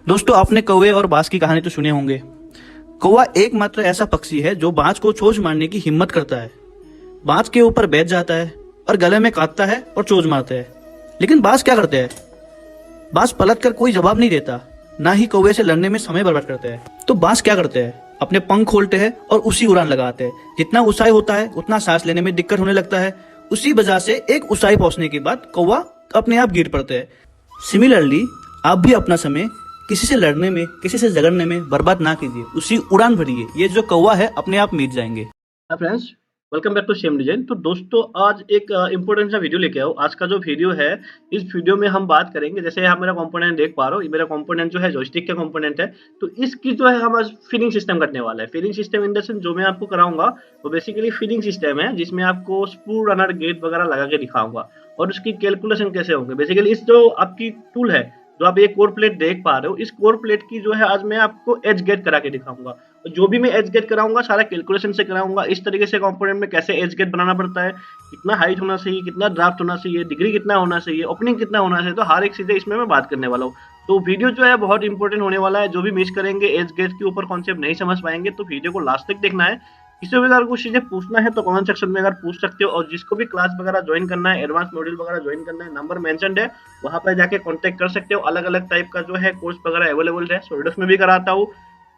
दोस्तों, आपने कौवे और बाज की कहानी तो सुने होंगे। कौवा एकमात्र ऐसा पक्षी है जो बाज को चोंच मारने की हिम्मत करता है। बाज के ऊपर बैठ जाता है और गले में काटता है और चोंच मारता है। लेकिन बाज क्या करते हैं? बाज पलट कर कोई जवाब नहीं देता, ना ही कौवे से लड़ने में समय बर्बाद करते हैं। तो बाज क्या करते हैं? अपने पंख खोलते हैं और उसी उड़ान लगाते हैं। जितना ऊंचाई होता है उतना सांस लेने में दिक्कत होने लगता है। उसी वजह से एक ऊंचाई पहुंचने के बाद कौवा अपने आप गिर पड़ते हैं। सिमिलरली, आप भी अपना समय किसी से लड़ने में, किसी से झगड़ने में बर्बाद ना कीजिए, उसी उड़ान भरिए। ये जो कौवा है अपने आप मिट जाएंगे। Hi friends, welcome back to same design. तो दोस्तों, आज एक इंपॉर्टेंट सा वीडियो लेके आओ। आज का जो वीडियो है, इस वीडियो में हम बात करेंगे, जैसे आप मेरा कंपोनेंट देख पा रहे हो, ये मेरा कंपोनेंट जो है जॉयस्टिक का कंपोनेंट है। तो इसकी जो है हम आज फीलिंग सिस्टम करने वाला है। Feeling system in the sense जो मैं आपको कराऊंगा वो बेसिकली फीलिंग सिस्टम है, जिसमें आपको स्पूल रनर गेट वगैरह लगा के दिखाऊंगा और उसकी कैलकुलेशन कैसे होंगे। बेसिकली इस जो आपकी टूल है, जो आप ये कोर प्लेट देख पा रहे हो, इस कोर प्लेट की जो है आज मैं आपको एज गेट करा के दिखाऊंगा। जो भी मैं एज गेट कराऊंगा सारा कैलकुलेशन से कराऊंगा। इस तरीके से कंपोनेंट में कैसे एज गेट बनाना पड़ता है, कितना हाइट होना चाहिए, कितना ड्राफ्ट होना चाहिए, डिग्री कितना होना चाहिए, ओपनिंग कितना होना चाहिए, तो हर एक चीजें इसमें मैं बात करने वाला हूँ। तो वीडियो जो है बहुत इंपॉर्टेंट होने वाला है। जो भी मिस करेंगे, एज गेट के ऊपर कॉन्सेप्ट नहीं समझ पाएंगे, तो वीडियो को लास्ट तक देखना है। किसी भी अगर कुछ चीजें पूछना है तो कमेंट सेक्शन में अगर पूछ सकते हो। और जिसको भी क्लास वगैरह ज्वाइन करना है, एडवांस मॉड्यूल वगैरह ज्वाइन करना है, नंबर मेंशनड है, वहां पर जाके कांटेक्ट कर सकते हो। अलग अलग टाइप का जो है कोर्स वगैरह अवेलेबल है। सॉलिडवर्क्स में भी कराता हूँ,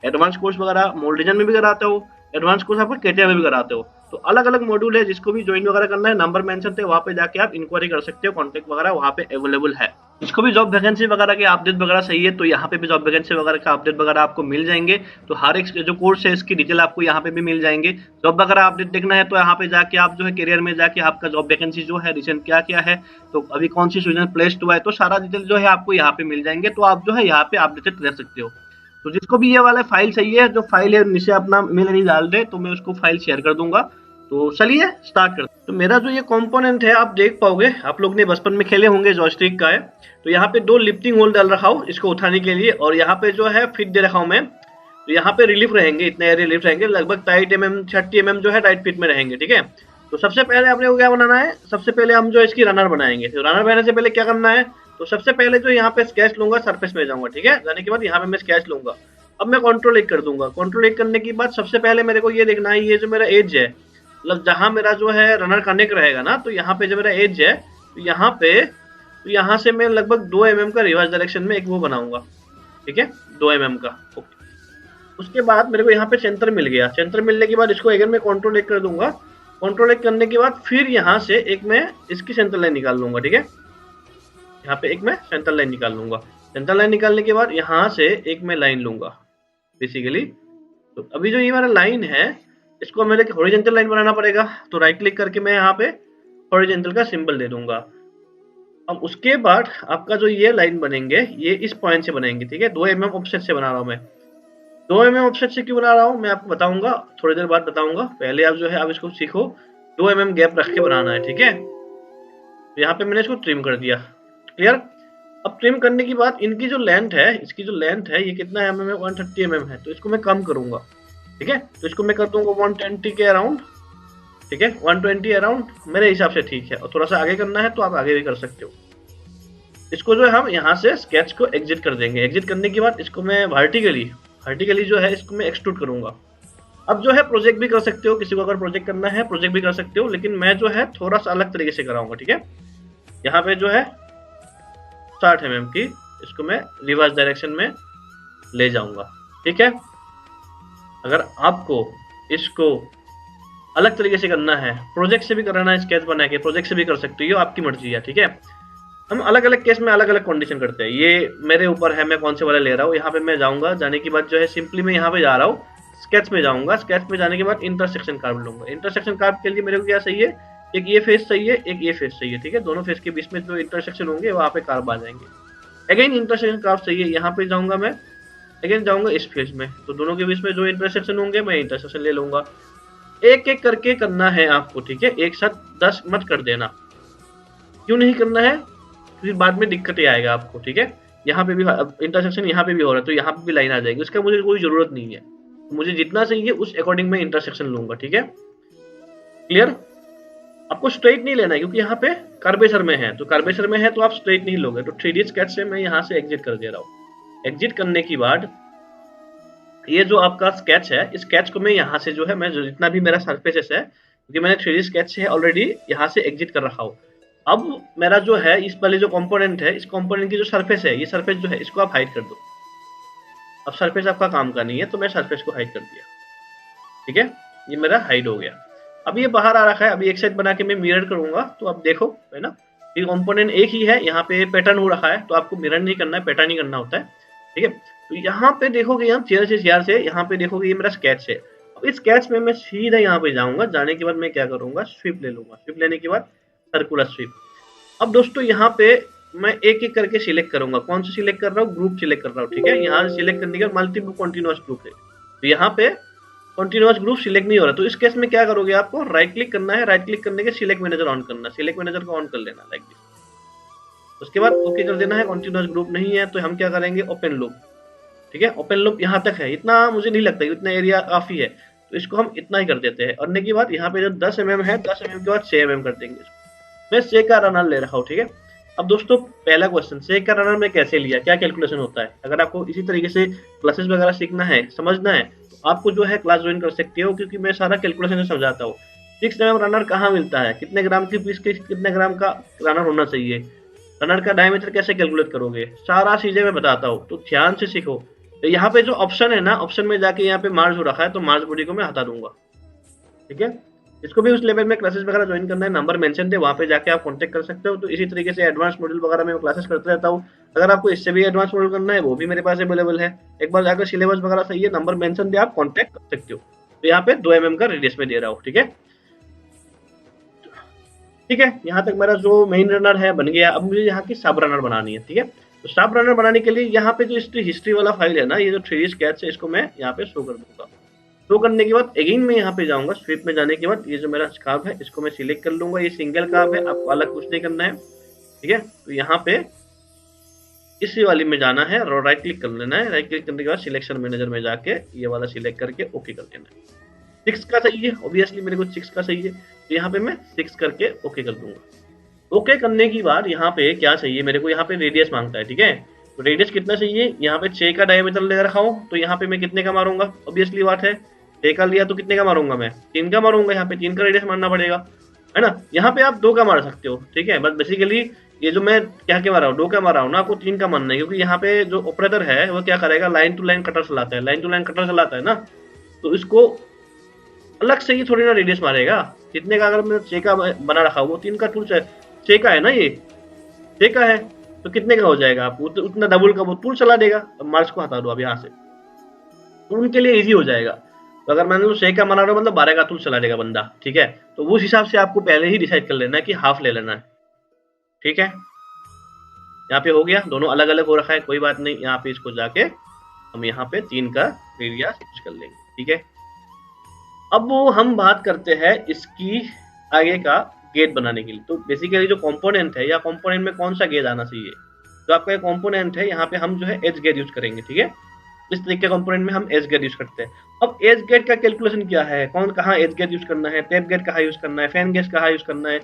एडवांस कोर्स वगैरह मोल्ड डिजाइन में भी कराता हूँ, एडवांस कोर्स आपको केटीआई में भी कराते हो। तो अलग अलग मॉड्यूल है, जिसको भी ज्वाइन वगैरह करना है, नंबर मेंशन थे, वहां पे जाके आप इंक्वायरी कर सकते हो। कॉन्टेक्ट वगैरह वहां पे अवेलेबल है। जिसको भी जॉब वैकेंसी वगैरह की अपडेट वगैरह चाहिए, तो यहाँ पे भी जॉब वैकेंसी वगैरह का अपडेट वगैरह आपको मिल जाएंगे। तो हर एक जो कोर्स है इसकी डिटेल आपको यहाँ पे भी मिल जाएंगे। जॉब वगैरह अपडेट देखना है तो यहाँ पे जाके आप जो है करियर में जाके आपका जॉब वैकेंसी जो है रिसेंट क्या क्या है, तो अभी कौन सी स्टूडेंट प्लेस्ड हुआ है, तो सारा डिटेल जो है आपको यहाँ पे मिल जाएंगे। तो आप जो है यहाँ पे अपडेटेड रह सकते हो। तो जिसको भी ये वाला फाइल चाहिए, जो फाइल है नीचे अपना मेल आईडी डाल दे, तो मैं उसको फाइल शेयर कर दूंगा। तो चलिए स्टार्ट करते हैं। तो मेरा जो ये कंपोनेंट है, आप देख पाओगे, आप लोग ने बचपन में खेले होंगे, जॉयस्टिक का है। तो यहाँ पे दो लिफ्टिंग होल डाल रखा हूँ इसको उठाने के लिए, और यहाँ पे जो है फिट दे रखा हूँ मैं। तो यहाँ पे रिलीफ रहेंगे, इतने रिलीफ रहेंगे, लगभग 30 mm जो है टाइट फिट में रहेंगे। ठीक है। तो सबसे पहले अपने को क्या बनाना है, सबसे पहले हम जो इसकी रनर बनाएंगे। तो रनर बनाने से पहले क्या करना है, तो सबसे पहले जो यहाँ पे स्केच लूंगा, सरफेस में जाऊंगा। ठीक है। जाने के बाद यहाँ पे मैं स्केच लूंगा। अब मैं कंट्रोल एक कर दूंगा। कंट्रोल एक करने के बाद सबसे पहले मेरे को ये देखना है, ये जो मेरा एज है, मतलब जहां मेरा जो है रनर कनेक्ट रहेगा ना, तो यहाँ पे जो मेरा एज है, तो यहाँ से मैं लगभग 2 mm का रिवर्स डायरेक्शन में एक वो बनाऊंगा। ठीक है, 2 mm का। ओके। उसके बाद मेरे को यहाँ पे सेंटर मिल गया। सेंटर मिलने के बाद इसको अगर मैं कंट्रोल एक कर दूंगा। कंट्रोल एक करने के बाद फिर यहाँ से एक मैं इसकी सेंटर लाइन निकाल लूंगा। ठीक है, यहाँ पे एक मैं सेंटर लाइन निकाल लूंगा। सेंटर लाइन निकालने के बाद यहाँ से एक मैं लाइन लूंगा बेसिकली। तो अभी जो ये वाला लाइन है, इसको मेरे हॉरिजॉन्टल लाइन बनाना पड़ेगा। तो राइट क्लिक करके मैं यहाँ पे हॉरिजॉन्टल का सिंबल दे दूंगा। अब उसके बाद आपका जो ये लाइन बनेंगे, ये इस पॉइंट से बनेंगे। ठीक है, 2 mm ऑफसेट से बना रहा हूँ मैं। 2 mm ऑफसेट से क्यों बना रहा हूँ मैं आपको बताऊंगा, थोड़ी देर बाद बताऊंगा। पहले आप जो है आप इसको सीखो, 2 mm गैप रख के बनाना है। ठीक है। तो यहाँ पे मैंने इसको ट्रिम कर दिया। क्लियर। अब ट्रिम करने के बाद इनकी जो लेंथ है, इसकी जो लेंथ है, ये कितना mm है, 130 mm है। तो इसको मैं कम करूंगा। ठीक है, तो इसको मैं कर दूंगा 120 के अराउंड। ठीक है, 120 अराउंड मेरे हिसाब से ठीक है। और थोड़ा सा आगे करना है तो आप आगे भी कर सकते हो। इसको जो है हम यहाँ से स्केच को एग्जिट कर देंगे। एग्जिट करने के बाद इसको मैं वर्टिकली जो है इसको मैं एक्सट्रूड करूंगा। अब जो है प्रोजेक्ट भी कर सकते हो, किसी को अगर प्रोजेक्ट करना है प्रोजेक्ट भी कर सकते हो, लेकिन मैं जो है थोड़ा सा अलग तरीके से कराऊंगा। ठीक है, यहाँ पे जो है 60 mm की इसको मैं रिवर्स डायरेक्शन में ले जाऊंगा। ठीक है। अगर आपको इसको अलग तरीके से करना है, प्रोजेक्ट से भी करना है, स्केच बना के प्रोजेक्ट से भी कर सकते हो, आपकी मर्जी है। ठीक है। हम अलग अलग केस में अलग अलग कंडीशन करते हैं, ये मेरे ऊपर है मैं कौन से वाला ले रहा हूँ। यहाँ पे मैं जाऊंगा, जाने के बाद जो है सिंपली मैं यहाँ पे जा रहा हूँ, स्केच में जाऊंगा। स्केच में जाने के बाद इंटरसेक्शन कर्व लूंगा। इंटरसेक्शन कर्व के लिए मेरे को क्या चाहिए, एक ये फेस चाहिए, एक ये फेस चाहिए। ठीक है, दोनों फेस के बीच में जो इंटरसेक्शन होंगे वहां पे कर्व आ जाएंगे। अगेन इंटरसेक्शन कर्व चाहिए, यहाँ पे जाऊंगा मैं, अगेन जाऊंगा इस फेस में, तो दोनों के बीच में जो इंटरसेक्शन होंगे मैं इंटरसेक्शन ले लूंगा। एक एक करके करना है आपको। ठीक है, एक साथ 10 मत कर देना। क्यों नहीं करना है, फिर बाद में दिक्कत ही आएगा आपको। ठीक है, यहाँ पे भी इंटरसेक्शन यहाँ पे भी हो रहा है, तो यहाँ पे भी लाइन आ जाएगी, उसका मुझे कोई जरूरत नहीं है। मुझे जितना चाहिए उस अकॉर्डिंग में इंटरसेक्शन लूंगा। ठीक है, क्लियर। आपको स्ट्रेट नहीं लेना है, क्योंकि यहाँ पे कर्वेचर में है, तो कर्वेचर में है तो आप स्ट्रेट नहीं लोगे। तो 3D स्केच से मैं यहाँ से एग्जिट कर दे रहा हूँ। एग्जिट करने के बाद ये जो आपका स्केच है, इस स्केच को मैं यहाँ से जो है मैं जितना भी मेरा सरफेसेस है, क्योंकि मैंने 3D स्केच है ऑलरेडी, यहाँ से एग्जिट कर रखा हूँ। अब मेरा जो है इस वाले जो कंपोनेंट है, इस कंपोनेंट की जो सरफेस है, ये सरफेस जो है इसको आप हाइड कर दो। अब सरफेस आपका काम का नहीं है, तो मैं सरफेस को हाइड कर दिया। ठीक है, ये मेरा हाइड हो गया। अब ये बाहर आ रखा है, अभी एक साइड बना के मैं मिरर करूंगा, तो अब देखो है ना, ये कंपोनेंट एक ही है, यहाँ पे पैटर्न हो रखा है, तो आपको मिरर नहीं करना है, पैटर्न ही करना होता है। ठीक है, तो यहाँ पे देखोगे, यहाँ चेयर से यहाँ पे देखोगे ये मेरा स्केच है। अब इस स्केच में मैं सीधा यहाँ पे जाऊंगा, जाने के बाद मैं क्या करूंगा, स्वीप ले लूंगा। स्वीप लेने के बाद सर्कुलर स्वीप। अब दोस्तों यहाँ पे मैं एक एक करके सिलेक्ट करूंगा। कौन सा सिलेक्ट कर रहा हूँ, ग्रुप सिलेक्ट कर रहा हूँ। ठीक है, यहाँ से सिलेक्ट करने के बाद मल्टीपल कॉन्टिन्यूअस ग्रुप है, तो यहाँ पे कॉन्टिन्यूअस ग्रुप सिलेक्ट नहीं हो रहा, तो इस केस में क्या करोगे, आपको राइट क्लिक करना है, राइट क्लिक करने के सिलेक्ट मैनेजर ऑन करना, सिलेक्ट मैनेजर को ऑन कर लेना लाइक दिस। उसके बाद ओके कर देना है। कॉन्टिन्यूअस ग्रुप नहीं है तो हम क्या करेंगे, ओपन लूप। ठीक है, ओपन लूप यहाँ तक है, इतना मुझे नहीं लगता, इतना एरिया काफी है, तो इसको हम इतना ही कर देते हैं। करने के बाद यहाँ पे जो 10 mm है, 10 mm के बाद 6 mm कर देंगे। मैं से का रनर ले रखा हूँ। ठीक है, अब दोस्तों पहला क्वेश्चन, से का रनर में कैसे लिया, क्या कैलकुलेशन होता है। अगर आपको इसी तरीके से क्लासेस वगैरह सीखना है, समझना है, तो आपको जो है क्लास ज्वाइन कर सकते हो, क्योंकि मैं सारा कैलकुलेशन समझाता हूँ। 6 mm रनर कहाँ मिलता है, कितने ग्राम की पीस के कितने ग्राम का रनर होना चाहिए, रनर का डायमीटर कैसे कैलकुलेट करोगे, सारा चीजें मैं बताता हूँ, तो ध्यान से सीखो। तो यहाँ पे जो ऑप्शन है ना, ऑप्शन में जाके यहाँ पे मार्ज हो रखा है, तो मार्ज बॉडी को मैं हटा दूंगा। ठीक है, इसको भी उस लेवल में क्लासेस वगैरह ज्वाइन करना है, नंबर मेंशन थे, वहाँ पे जाके आप कांटेक्ट कर सकते हो। तो इसी तरीके से एडवांस मॉड्यूल वगैरह में क्लासेस करते रहता हूँ। अगर आपको इससे भी एडवांस मॉड्यूल करना है, वो भी मेरे पास अवेलेबल है। एक बार जाकर सिलेबस वगैरह सही है, नंबर मेंशन थे, आप कांटेक्ट कर सकते हो। तो यहाँ पे 2 mm का रेडियस में दे रहा हूँ। ठीक है, ठीक है, यहाँ तक मेरा जो मेन रनर है बन गया। अब मुझे यहाँ की सब रनर बनानी है। ठीक है, तो सब रनर बनाने के लिए यहाँ पे जो हिस्ट्री वाला फाइल है ना, ये जो 3D स्केच है, इसको मैं यहाँ पे शो कर दूंगा। शो करने के बाद अगेन मैं यहाँ पे जाऊंगा, स्वीप में जाने के बाद ये जो मेरा कर्व है, इसको मैं सिलेक्ट कर लूंगा। ये सिंगल कर्व है, आपको अलग कुछ नहीं करना है। ठीक है, तो यहाँ पे इसी वाली में जाना है और राइट क्लिक कर लेना है। राइट क्लिक करने के बाद सिलेक्शन मैनेजर में जाके ये वाला सिलेक्ट करके ओके कर देना है। 6 का सही है, ऑब्वियसली मेरे को 6 का सही है, तो यहाँ पे मैं 6 करके ओके कर दूंगा। ओके करने के बाद यहाँ पे क्या चाहिए मेरे को, यहाँ पे रेडियस मांगता है। ठीक है, तो रेडियस कितना चाहिए, यहाँ पे 6 का डायमीटर ले रखा हूँ, तो यहाँ पे मैं कितने का मारूंगा, ऑब्वियसली बात है 6 का लिया तो कितने का मारूंगा, मैं 3 का मारूंगा। यहाँ पे 3 का रेडियस मारना पड़ेगा, है ना। यहाँ पे आप 2 का मार सकते हो। ठीक है, बस बेसिकली ये जो मैं क्या क्या मारा हूँ, 2 का मारा हूँ ना, आपको 3 का मानना है, क्योंकि यहाँ पे जो ऑपरेटर है वो क्या करेगा, लाइन टू लाइन कटर चलाता है, लाइन टू लाइन कटर चलाता है ना, तो इसको अलग से ही थोड़ी ना रेडियस मारेगा। जितने का अगर मैं 6 का बना रखा वो 3 का टूल 6 का है ना, ये 6 का है, तो कितने का हो जाएगा, आपको उतना डबल का वो टूल चला देगा। अब मार्क्स को हटा दो अब यहाँ से, तो उनके लिए इजी हो जाएगा। तो अगर मैंने तो 6 का बना रहा हूँ, मतलब 12 का टूल चला देगा बंदा। ठीक है, तो उस हिसाब से आपको पहले ही डिसाइड कर लेना है कि हाफ ले लेना है। ठीक है, यहाँ पे हो गया, दोनों अलग अलग हो रखा है, कोई बात नहीं। यहाँ पे इसको जाके हम यहाँ पे 3 का एरिया फिक्स कर लेंगे। ठीक है, अब वो हम बात करते हैं इसकी आगे का गेट बनाने के लिए। तो बेसिकली जो कंपोनेंट है, या कंपोनेंट में कौन सा गेट आना चाहिए, तो आपका कंपोनेंट है, यहाँ पे हम जो है एज गेट यूज करेंगे। ठीक है, इस तरीके के कंपोनेंट में हम एज गेट यूज करते हैं। अब एज गेट का कैलकुलेशन क्या है, कौन कहाँ एज गेट यूज करना है, टैप गेट कहाँ यूज करना है, फैन गेट कहाँ यूज करना है।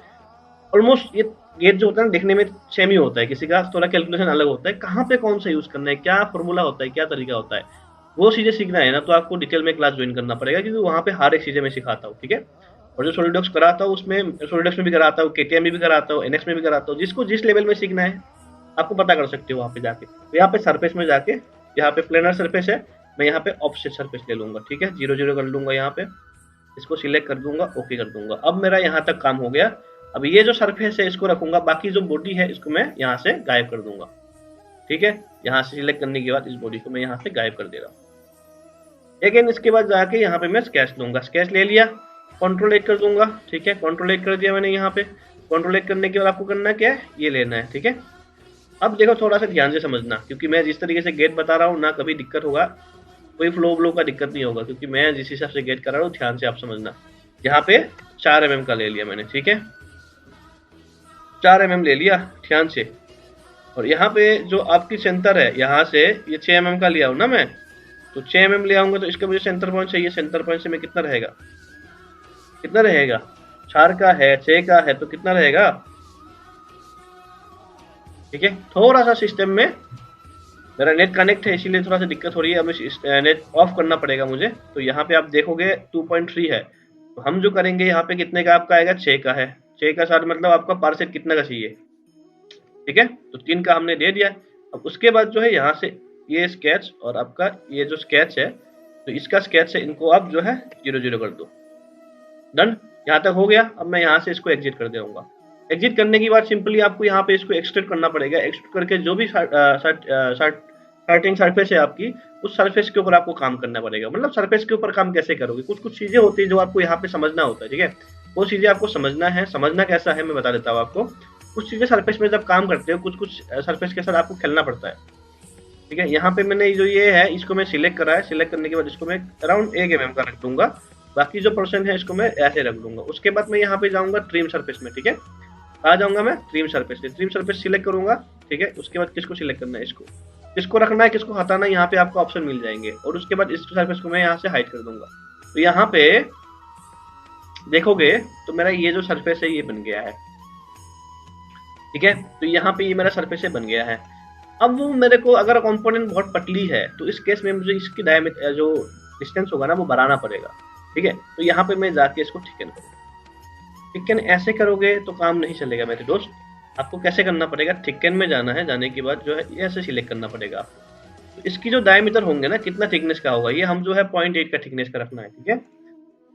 ऑलमोस्ट ये गेट जो होता है देखने में सेम ही होता है, किसी का थोड़ा कैलकुलेशन अलग होता है, कहाँ पे कौन सा यूज करना है, क्या फॉर्मूला होता है, क्या तरीका होता है, वो चीजें सीखना है ना, तो आपको डिटेल में क्लास ज्वाइन करना पड़ेगा, क्योंकि वहाँ पे हर एक चीजें मैं सिखाता हूँ। ठीक है, और जो सॉलिडवर्क्स कराता हूँ उसमें सॉलिडवर्क्स में भी कराता हूँ, केटीएम में भी कराता हूँ, एनएक्स में भी कराता हूँ। जिसको जिस लेवल में सीखना है आपको पता कर सकते हो वहाँ पे जाके। तो यहाँ पे सरफेस में जाके, यहाँ पे प्लेनर सरफेस है, मैं यहाँ पे ऑफसेट सरफेस ले लूंगा। ठीक है, 0 0 कर लूंगा, यहाँ पे इसको सिलेक्ट कर दूंगा, ओके कर दूंगा। अब मेरा यहाँ तक काम हो गया। अब ये जो सरफेस है इसको रखूंगा, बाकी जो बॉडी है इसको मैं यहाँ से गायब कर दूंगा। ठीक है, यहाँ से सिलेक्ट करने के बाद इस बॉडी को मैं यहाँ से गायब कर दे रहा हूँ। अगेन इसके बाद जाके यहाँ पे मैं स्केच लूंगा, स्केच ले लिया, कंट्रोल 8 कर दूंगा। ठीक है, कंट्रोल 8 कर दिया मैंने। यहाँ पे कंट्रोल 8 करने के बाद आपको करना क्या है, ये लेना है। ठीक है, अब देखो थोड़ा सा ध्यान से समझना, क्योंकि मैं जिस तरीके से गेट बता रहा हूँ ना, कभी दिक्कत होगा, कोई फ्लो का दिक्कत नहीं होगा, क्योंकि मैं जिस हिसाब से गेट कर रहा हूँ, ध्यान से आप समझना। यहाँ पे 4 mm का ले लिया मैंने। ठीक है, 4 mm ले लिया ध्यान से। और यहाँ पे जो आपकी सेंटर है, यहाँ से ये 6 mm का लिया हूँ ना मैं, तो 6 mm ले आऊंगा, तो इसका मुझे सेंटर पॉइंट चाहिए। सेंटर पॉइंट से मैं कितना रहेगा, कितना रहेगा, 4 का है, 6 का है, तो कितना रहेगा। ठीक है, थोड़ा सा सिस्टम में मेरा नेट कनेक्ट है इसीलिए थोड़ा सा दिक्कत हो रही है, अब नेट ऑफ करना पड़ेगा मुझे। तो यहाँ पे आप देखोगे 2.3 है, तो हम जो करेंगे यहाँ पे कितने का आपका आएगा, 6 का है। 6 का साथ मतलब आपका पार्सेल कितना का चाहिए, ठीक है, तो 3 का हमने दे दिया। अब उसके बाद जो है यहाँ से ये स्केच और आपका ये जो स्केच है, तो इसका स्केच है, इनको आप जो है 0 कर दो। डन, यहाँ तक हो गया। अब मैं यहाँ से इसको एग्जिट कर दूंगा। एग्जिट करने के बाद सिंपली आपको यहाँ पे इसको एक्सट्रूड करना पड़ेगा। एक्सट्रूड करके जो भी स्टार्टिंग सरफेस है आपकी, उस सरफेस के ऊपर आपको काम करना पड़ेगा। मतलब सरफेस के ऊपर काम कैसे करोगे, कुछ कुछ चीजें होती है जो आपको यहाँ पे समझना होता है, ठीक है, वो चीजें आपको समझना है। समझना कैसा है मैं बता देता हूँ आपको। कुछ चीजें सरफेस में जब काम करते हो, कुछ कुछ सरफेस के साथ आपको खेलना पड़ता है, ठीक है। यहाँ पे मैंने जो ये है इसको मैं सिलेक्ट करा है। सिलेक्ट करने के बाद इसको मैं अराउंड 1 mm का रख दूंगा। बाकी जो पर्सन है इसको मैं ऐसे रख दूंगा। उसके बाद मैं यहाँ पे जाऊंगा ट्रिम सरफेस में, ठीक है, आ जाऊंगा मैं ट्रिम सरफेस से। ट्रिम सरफेस सिलेक्ट करूंगा, ठीक है। उसके बाद किसको सिलेक्ट करना है, इसको, किसको रखना है, किसको हटाना है, यहाँ पे आपको ऑप्शन मिल जाएंगे। और उसके बाद इस सरफेस को मैं यहाँ से हाइड कर दूंगा। तो यहाँ पे देखोगे तो मेरा ये जो सरफेस है ये बन गया है, ठीक है। तो यहाँ पे ये मेरा सरफेस बन गया है। अब वो मेरे को अगर कंपोनेंट बहुत पतली है तो इस केस में मुझे इसकी डायमीटर जो डिस्टेंस होगा ना वो बढ़ाना पड़ेगा, ठीक है। तो यहाँ पे मैं जाके इसको थिकन करूँगा। थिकन ऐसे करोगे तो काम नहीं चलेगा मेरे दोस्त। आपको कैसे करना पड़ेगा, थिकन में जाना है, जाने के बाद जो है ये ऐसे सिलेक्ट करना पड़ेगा आपको। तो इसकी जो डायमीटर होंगे ना, कितना थिकनेस का होगा, ये हम जो है 0.8 का थिकनेस का रखना है, ठीक है।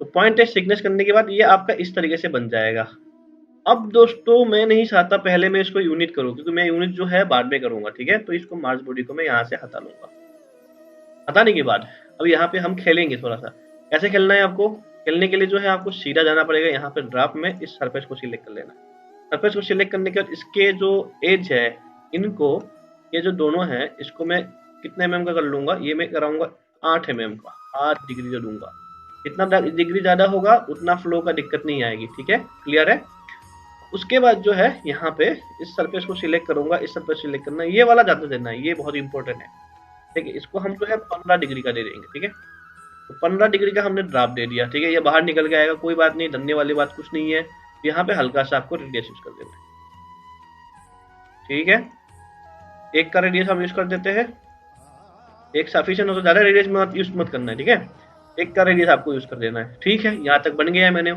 तो 0.8 थिकनेस करने के बाद ये आपका इस तरीके से बन जाएगा। अब दोस्तों मैं नहीं चाहता पहले मैं इसको यूनिट करूँ, क्योंकि मैं यूनिट जो है बाद में करूंगा, ठीक है। तो इसको मार्स बॉडी को मैं यहाँ से हटा लूंगा। हटाने के बाद अब यहाँ पे हम खेलेंगे थोड़ा सा। कैसे खेलना है आपको, खेलने के लिए जो है आपको सीधा जाना पड़ेगा। यहाँ पे ड्राफ्ट में इस सरफेस को सिलेक्ट कर लेना है। सरफेस को सिलेक्ट करने के बाद इसके जो एज है, इनको, ये जो दोनों हैं, इसको मैं कितने mm का कर लूंगा, ये मैं कराऊंगा 8 mm का, 8 डिग्री का दूंगा। जितना डिग्री ज्यादा होगा उतना फ्लो का दिक्कत नहीं आएगी, ठीक है, क्लियर है। उसके बाद जो है यहाँ पे इस सरफेस को सिलेक्ट करूंगा। इस सरफेस सिलेक्ट करना, ये वाला ज्यादा देना है, ये बहुत इंपॉर्टेंट है, ठीक है। इसको हम जो है 15 डिग्री का दे देंगे, ठीक है। तो 15 डिग्री का हमने ड्राफ्ट दे दिया, ठीक है। ये बाहर निकल के आएगा, कोई बात नहीं, धन्य वाली बात कुछ नहीं है। यहाँ पे हल्का सा आपको रेडियस यूज कर देना है, ठीक है। 1 का रेडियस हम यूज कर देते हैं। 1 सफिशिएंट हो तो ज्यादा रेडियस यूज मत करना है, ठीक है। 1 का रेडियस आपको यूज कर देना है, ठीक है। यहाँ तक बन गया है मैंने।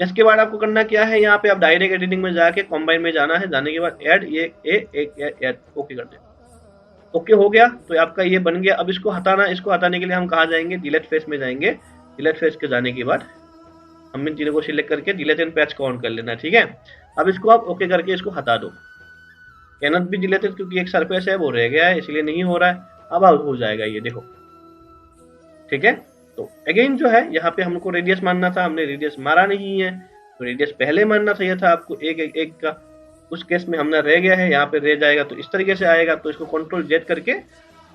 इसके बाद आपको करना क्या है, यहाँ पे आप डायरेक्ट एडिटिंग में जाके कॉम्बाइन में जाना है। जाने के बाद ऐड ये ऐड ओके कर देना। ओके हो गया, तो आपका ये बन गया। अब इसको हटाना, इसको हटाने के लिए हम कहाँ जाएंगे, डिलीट फेस में जाएंगे। डिलीट फेस के जाने के बाद हम इन तीनों को सिलेक्ट करके डिलीट एंड पैच को ऑन कर लेना, ठीक है। अब इसको आप ओके करके इसको हटा दो। कैनत भी डिलीटेड, क्योंकि एक सरफेस है वो रह गया है इसलिए नहीं हो रहा है। अब हो जाएगा ये, देखो, ठीक है। तो अगेन जो है यहाँ पे हमको रेडियस मानना था, हमने रेडियस मारा नहीं है। तो रेडियस पहले मानना चाहिए था आपको एक का। उस केस में हमने रह गया है, यहाँ पे रह जाएगा तो इस तरीके से आएगा। तो इसको कंट्रोल जेड करके,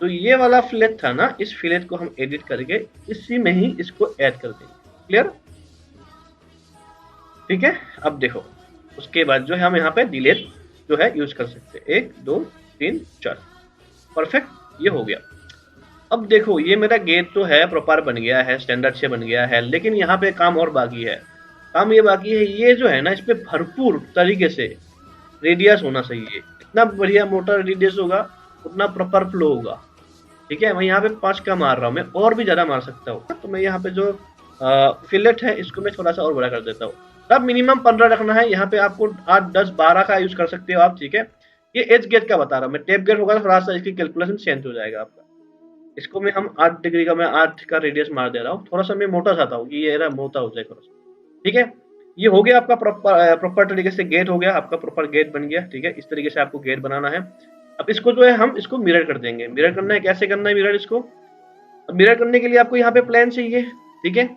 तो ये वाला फिलेट था ना, इस फिलेट को हम एडिट करके इसी में ही इसको ऐड कर देंगे, क्लियर, ठीक है। अब देखो उसके बाद जो है हम यहाँ पे डिलीट जो है यूज कर सकते हैं। 1 2 3 4, परफेक्ट, ये हो गया। अब देखो ये मेरा गेट तो है प्रॉपर बन गया है, स्टैंडर्ड से बन गया है, लेकिन यहाँ पे काम और बाकी है। काम ये बाकी है, ये जो है ना, इस पे भरपूर तरीके से रेडियस होना चाहिए। इतना बढ़िया मोटा रेडियस होगा उतना प्रॉपर फ्लो होगा, ठीक है। मैं यहाँ पे 5 का मार रहा हूँ, मैं और भी ज्यादा मार सकता हूँ। तो मैं यहाँ पे जो फिलेट है इसको मैं थोड़ा सा और बड़ा कर देता हूँ। तब मिनिमम 15 रखना है। यहाँ पे आपको 8 10 12 का यूज कर सकते हो आप, ठीक है। ये एज गेट का बता रहा हूँ मैं, टेप गेट होगा तो थोड़ा सा इसकी कैलकुलेशन चेंज हो जाएगा आपका। इसको मैं हम 8 डिग्री का, मैं 8 का रेडियस मार दे रहा हूँ। थोड़ा सा मैं मोटा चाहता हूँ कि ये मोटा हो जाए थोड़ा सा, ठीक है। ये हो गया आपका प्रॉपर तरीके से गेट हो गया, आपका प्रॉपर गेट बन गया, ठीक है। इस तरीके से आपको गेट बनाना है। अब इसको जो है हम इसको मिरर कर देंगे। मिरर करना है, कैसे करना है मिरर इसको, अब मिरर करने के लिए आपको यहाँ पे प्लेन चाहिए, ठीक है।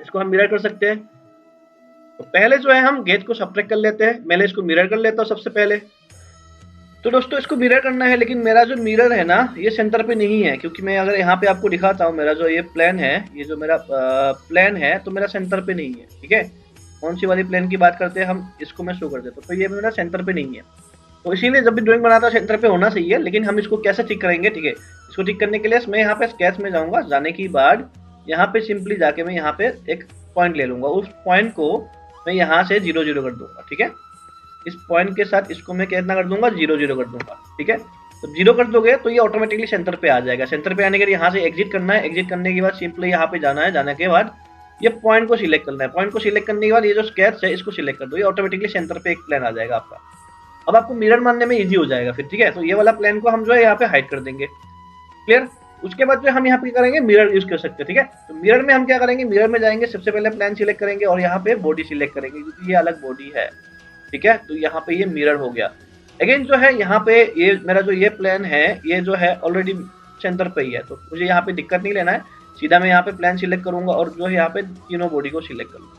इसको हम मिरर कर सकते हैं। तो पहले जो है हम गेट को सब्ट्रैक्ट कर लेते हैं। मैंने इसको मिरर कर लेता हूँ सबसे पहले। तो दोस्तों इसको मिरर करना है, लेकिन मेरा जो मिरर है ना ये सेंटर पे नहीं है, क्योंकि मैं अगर यहाँ पे आपको दिखाता हूँ, मेरा जो ये प्लेन है, ये जो मेरा प्लेन है तो मेरा सेंटर पे नहीं है, ठीक है। कौन सी वाली प्लेन की बात करते हैं हम, इसको मैं शो कर देता हूँ। तो ये मेरा सेंटर पे नहीं है, तो इसीलिए जब भी ड्राइंग बनाता है सेंटर पे होना चाहिए। लेकिन हम इसको कैसे ठीक करेंगे, ठीक है। इसको ठीक करने के लिए मैं यहाँ पे स्केच में जाऊंगा। जाने के बाद यहाँ पे सिंपली जाके मैं यहाँ पे एक पॉइंट ले लूंगा। उस पॉइंट को मैं यहाँ से 0 0 कर दूंगा, ठीक है। इस पॉइंट के साथ इसको मैं कितना कर दूंगा, 0 0 कर दूंगा, ठीक है। तो 0 कर दोगे तो ये ऑटोमेटिकली सेंटर पे आ जाएगा। सेंटर पे आने के लिए यहाँ से एग्जिट करना है, एग्जिट करने के बाद सिंपली यहाँ पे जाना है, जाने के बाद ये पॉइंट को सिलेक्ट करना है, पॉइंट को सिलेक्ट करने के बाद ये जो स्केच है इसको सिलेक्ट कर दो, ये ऑटोमेटिकली सेंटर पे एक प्लेन आ जाएगा आपका। अब आपको मिरर मारने में इजी हो जाएगा फिर, ठीक है। तो ये वाला प्लेन को हम जो है यहाँ पे हाइड कर देंगे, क्लियर। उसके बाद जो हम यहाँ पे करेंगे मिरर यूज कर सकते हैं, ठीक है। तो मिरर में हम क्या करेंगे, मिरर में जाएंगे, सबसे पहले प्लेन सिलेक्ट करेंगे और यहाँ पे बॉडी सिलेक्ट करेंगे क्योंकि ये अलग बॉडी है, ठीक है। तो यहाँ पे ये मिरर हो गया। अगेन जो है यहाँ पे ये मेरा जो ये प्लेन है ये जो है ऑलरेडी सेंटर पे ही है, तो मुझे यहाँ पे दिक्कत नहीं लेना है, सीधा मैं यहाँ पे प्लेन सिलेक्ट करूंगा और जो है यहाँ पे तीनों बॉडी को सिलेक्ट करूंगा,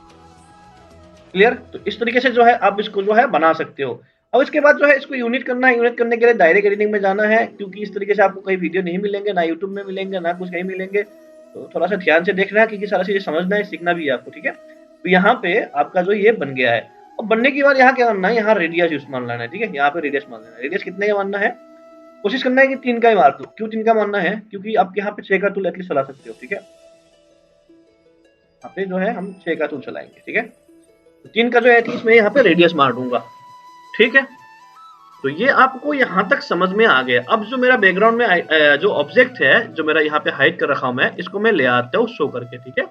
क्लियर। तो इस तरीके से जो है आप इसको जो है बना सकते हो। अब इसके बाद जो है इसको यूनिट करना है, यूनिट करने के लिए डायरेक्ट एडिटिंग में जाना है, क्योंकि इस तरीके से आपको कहीं वीडियो नहीं मिलेंगे, ना यूट्यूब में मिलेंगे, ना कुछ कहीं मिलेंगे। तो थोड़ा सा ध्यान से देखना है क्योंकि सारा चीजें समझना है, सीखना भी है आपको, ठीक है। तो यहाँ पे आपका जो ये बन गया है। अब बनने के बाद यहाँ क्या करना है, यहाँ रेडियस यूज मान लेना है, ठीक है। यहाँ पे रेडियस मान लेना है, रेडियस कितने का मानना है, कोशिश करना है कि 3 का ही मार दो। क्यों 3 का मानना है, क्योंकि आप यहाँ पे 6 का टूल एटलीस्ट चला सकते हो, ठीक है। यहाँ पे जो है हम 6 का टूल चलाएंगे, ठीक है। तो 3 का जो है एटलीस्ट मैं यहाँ पे रेडियस मार दूंगा, ठीक है। तो ये आपको यहाँ तक समझ में आ गया। अब जो मेरा बैकग्राउंड में जो ऑब्जेक्ट है जो मेरा यहाँ पे हाइड कर रखा हूं मैं, इसको मैं ले आता हूँ शो करके, ठीक है।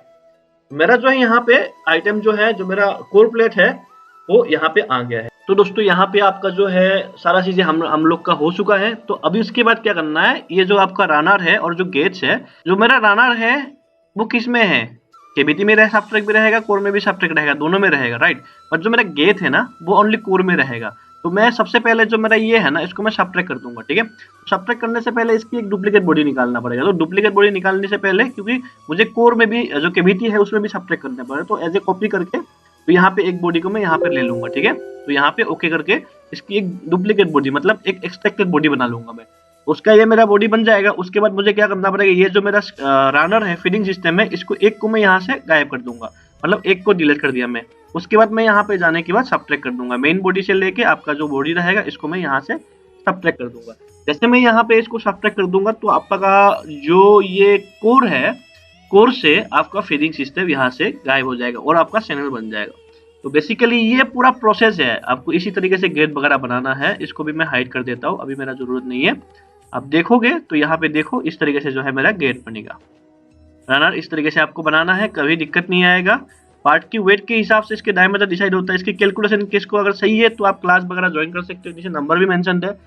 मेरा जो है यहाँ पे आइटम जो है, जो मेरा कोर प्लेट है वो यहाँ पे आ गया है। तो दोस्तों यहाँ पे आपका जो है सारा चीजें हम लोग का हो चुका है। तो अभी उसके बाद क्या करना है, ये जो आपका रनर है और जो गेट्स है, जो मेरा रनर है वो किस में है, केबीटी में सब्ट्रैक्ट भी रहेगा, कोर में भी सब्ट्रैक्ट रहेगा, दोनों में रहेगा, राइट। पर जो मेरा गेट है ना वो ओनली कोर में रहेगा। तो मैं सबसे पहले जो मेरा ये है ना इसको मैं सब्ट्रैक्ट कर दूंगा, ठीक है। सब्ट्रैक्ट करने से पहले इसकी एक डुप्लीकेट बॉडी निकालना पड़ेगा। तो डुप्लीकेट बॉडी निकालने से पहले, क्योंकि मुझे कोर में भी जो केबीटी है उसमें भी सब्ट्रैक्ट करना पड़ेगा, तो एज ए कॉपी करके तो यहाँ पे एक बॉडी को मैं यहाँ पे ले लूंगा, ठीक है। तो यहाँ पे ओके करके इसकी एक डुप्लीकेट बॉडी मतलब एक एक्सट्रैक्टेड बॉडी बना लूंगा मैं। उसका ये मेरा बॉडी बन जाएगा। उसके बाद मुझे क्या करना पड़ेगा, ये जो मेरा रनर है फीडिंग सिस्टम है, इसको एक को मैं यहाँ से गायब कर दूंगा, मतलब एक को डिलीट कर दिया मैं। उसके बाद मैं यहाँ पे जाने के बाद सब्ट्रैक्ट कर दूंगा, मेन बॉडी से लेके आपका जो बॉडी रहेगा इसको मैं यहाँ से सब्ट्रैक्ट कर दूंगा। जैसे मैं यहाँ पे इसको सब्ट्रैक्ट कर दूंगा तो आपका जो ये कोर है, कोर से आपका फीडिंग सिस्टम यहाँ से गायब हो जाएगा और आपका चैनल बन जाएगा। तो बेसिकली ये पूरा प्रोसेस है, आपको इसी तरीके से गेट वगैरह बनाना है। इसको भी मैं हाइड कर देता हूँ, अभी मेरा जरूरत नहीं है। आप देखोगे तो यहाँ पे देखो इस तरीके से जो है मेरा गेट बनेगा। रनर इस तरीके से आपको बनाना है, कभी दिक्कत नहीं आएगा। पार्ट की वेट के हिसाब से इसके डायमीटर डिसाइड होता है। इसकी कैलकुलेशन किसको अगर सही है तो आप क्लास वगैरह ज्वाइन कर सकते हो, नीचे नंबर भी मेंशन है।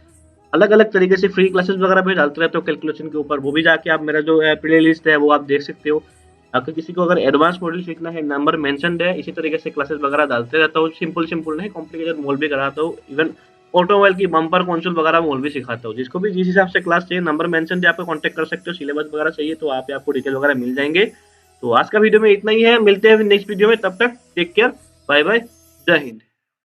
अलग अलग तरीके से फ्री क्लासेस वगैरह भी डालते रहते हो कैलकुलेशन के ऊपर, वो भी जाके आप मेरा जो है प्ले लिस्ट है वो आप देख सकते हो। अगर किसी को अगर एडवांस मॉडल सीखना है, नंबर मेंशन है। इसी तरीके से क्लासेस वगैरह डालते रहता हूँ, सिंपल नहीं, कॉम्प्लिकेटेड मोल भी कराता हूँ। इवन ऑटोमोबाइल की बम्पर कंसोल वगैरह मोल भी सिखाता हूँ। जिसको भी जिस हिसाब से क्लास चाहिए, नंबर मेंशन है, आप कांटेक्ट कर सकते हो। सिलेबस वगैरह चाहिए तो आपको डिटेल वगैरह मिल जाएंगे। तो आज का वीडियो में इतना ही है, मिलते हैं नेक्स्ट वीडियो में। तब तक टेक केयर, बाय बाय, जय हिंद।